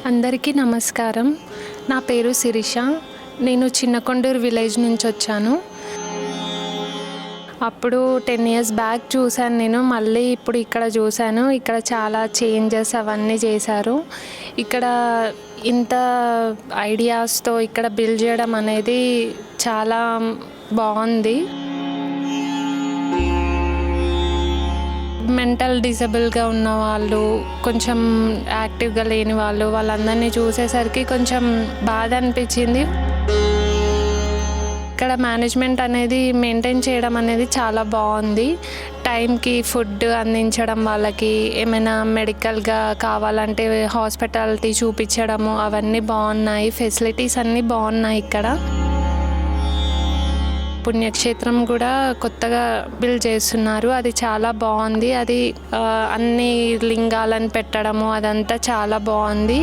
అందరికీ నమస్కారం. నా పేరు శిరీష. నేను చిన్నకొండూరు విలేజ్ నుంచి వచ్చాను. అప్పుడు 10 ఇయర్స్ బ్యాక్ చూశాను నేను. మళ్ళీ ఇప్పుడు ఇక్కడ చూశాను. ఇక్కడ చాలా చేంజెస్ అవన్నీ చేశారు. ఇక్కడ ఇంత ఐడియాస్తో ఇక్కడ బిల్డ్ చేయడం అనేది చాలా బాగుంది. మెంటల్ డిజబుల్గా ఉన్న వాళ్ళు, కొంచెం యాక్టివ్గా లేని వాళ్ళందరినీ చూసేసరికి కొంచెం బాధ అనిపించింది. ఇక్కడ మేనేజ్మెంట్ అనేది మెయింటైన్ చేయడం అనేది చాలా బాగుంది. టైంకి ఫుడ్ అందించడం, వాళ్ళకి ఏమైనా మెడికల్గా కావాలంటే హాస్పిటాలిటీ చూపించడము అవన్నీ బాగున్నాయి. ఫెసిలిటీస్ అన్నీ బాగున్నాయి. ఇక్కడ పుణ్యక్షేత్రం కూడా కొత్తగా బిల్డ్ చేస్తున్నారు. అది చాలా బాగుంది. అది అన్ని లింగాలను పెట్టడము అదంతా చాలా బాగుంది.